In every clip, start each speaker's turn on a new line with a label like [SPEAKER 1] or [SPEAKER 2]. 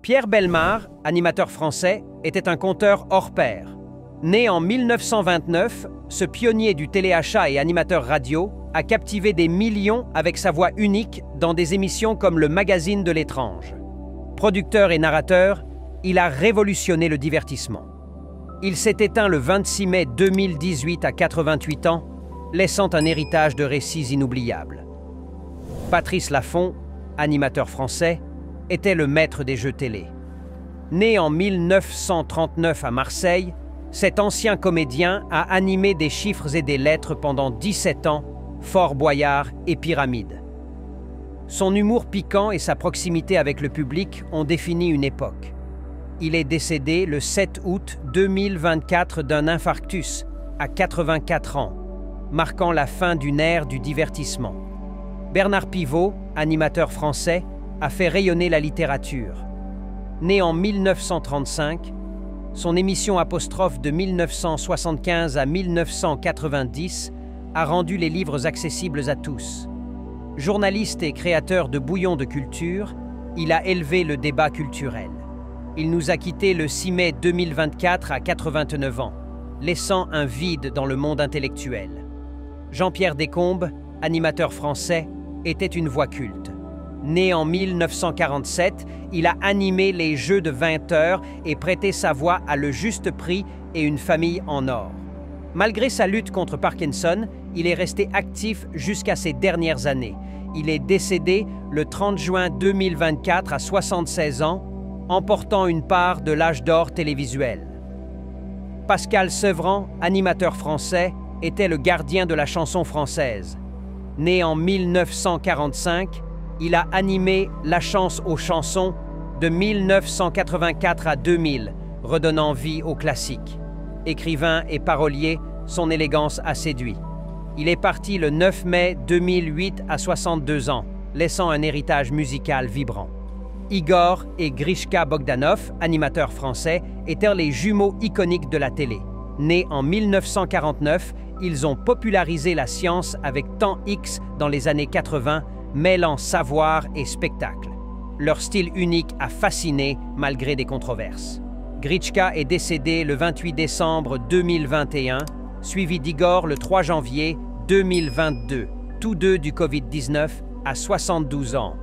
[SPEAKER 1] Pierre Bellemare, animateur français, était un conteur hors pair. Né en 1929, ce pionnier du téléachat et animateur radio a captivé des millions avec sa voix unique dans des émissions comme le Magazine de l'étrange. Producteur et narrateur, il a révolutionné le divertissement. Il s'est éteint le 26 mai 2018 à 88 ans, laissant un héritage de récits inoubliables. Patrice Laffont, animateur français, était le maître des jeux télé. Né en 1939 à Marseille, cet ancien comédien a animé des chiffres et des lettres pendant 17 ans, Fort Boyard et Pyramide. Son humour piquant et sa proximité avec le public ont défini une époque. Il est décédé le 7 août 2024 d'un infarctus à 84 ans, marquant la fin d'une ère du divertissement. Bernard Pivot, animateur français, a fait rayonner la littérature. Né en 1935, son émission apostrophe de 1975 à 1990 a rendu les livres accessibles à tous. Journaliste et créateur de bouillons de culture, il a élevé le débat culturel. Il nous a quittés le 6 mai 2024 à 89 ans, laissant un vide dans le monde intellectuel. Jean-Pierre Descombes, animateur français, était une voix culte. Né en 1947, il a animé les Jeux de 20 heures et prêté sa voix à Le Juste Prix et Une famille en or. Malgré sa lutte contre Parkinson, il est resté actif jusqu'à ses dernières années. Il est décédé le 30 juin 2024 à 76 ans, emportant une part de l'âge d'or télévisuel. Pascal Sevran, animateur français, était le gardien de la chanson française. Né en 1945, il a animé La Chance aux chansons de 1984 à 2000, redonnant vie aux classiques. Écrivain et parolier, son élégance a séduit. Il est parti le 9 mai 2008 à 62 ans, laissant un héritage musical vibrant. Igor et Grishka Bogdanov, animateurs français, étaient les jumeaux iconiques de la télé. Nés en 1949, ils ont popularisé la science avec Temps X dans les années 80, mêlant savoir et spectacle. Leur style unique a fasciné malgré des controverses. Grishka est décédé le 28 décembre 2021, suivi d'Igor le 3 janvier 2022, tous deux du Covid-19 à 72 ans.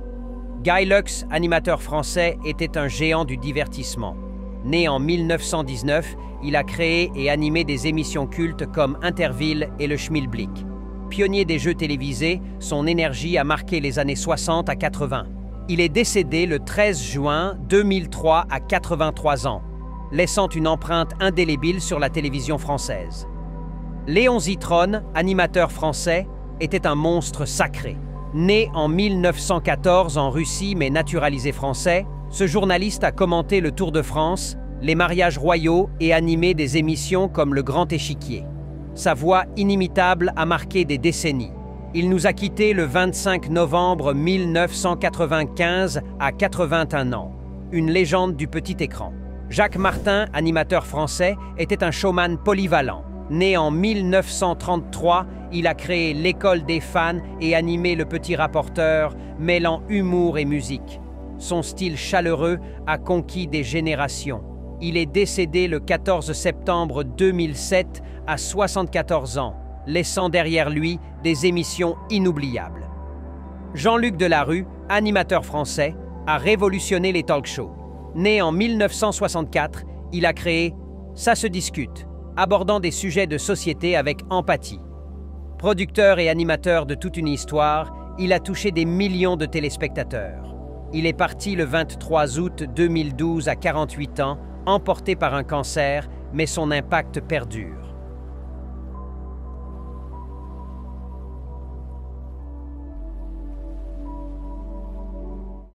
[SPEAKER 1] Guy Lux, animateur français, était un géant du divertissement. Né en 1919, il a créé et animé des émissions cultes comme Interville et le Schmilblick. Pionnier des jeux télévisés, son énergie a marqué les années 60 à 80. Il est décédé le 13 juin 2003 à 83 ans, laissant une empreinte indélébile sur la télévision française. Léon Zitrone, animateur français, était un monstre sacré. Né en 1914 en Russie mais naturalisé français, ce journaliste a commenté le Tour de France, les mariages royaux et animé des émissions comme Le Grand Échiquier. Sa voix inimitable a marqué des décennies. Il nous a quittés le 25 novembre 1995 à 81 ans. Une légende du petit écran. Jacques Martin, animateur français, était un showman polyvalent. Né en 1933, il a créé l'École des fans et animé Le Petit Rapporteur, mêlant humour et musique. Son style chaleureux a conquis des générations. Il est décédé le 14 septembre 2007 à 74 ans, laissant derrière lui des émissions inoubliables. Jean-Luc Delarue, animateur français, a révolutionné les talk-shows. Né en 1964, il a créé Ça se discute, abordant des sujets de société avec empathie. Producteur et animateur de toute une histoire, il a touché des millions de téléspectateurs. Il est parti le 23 août 2012 à 48 ans, emporté par un cancer, mais son impact perdure.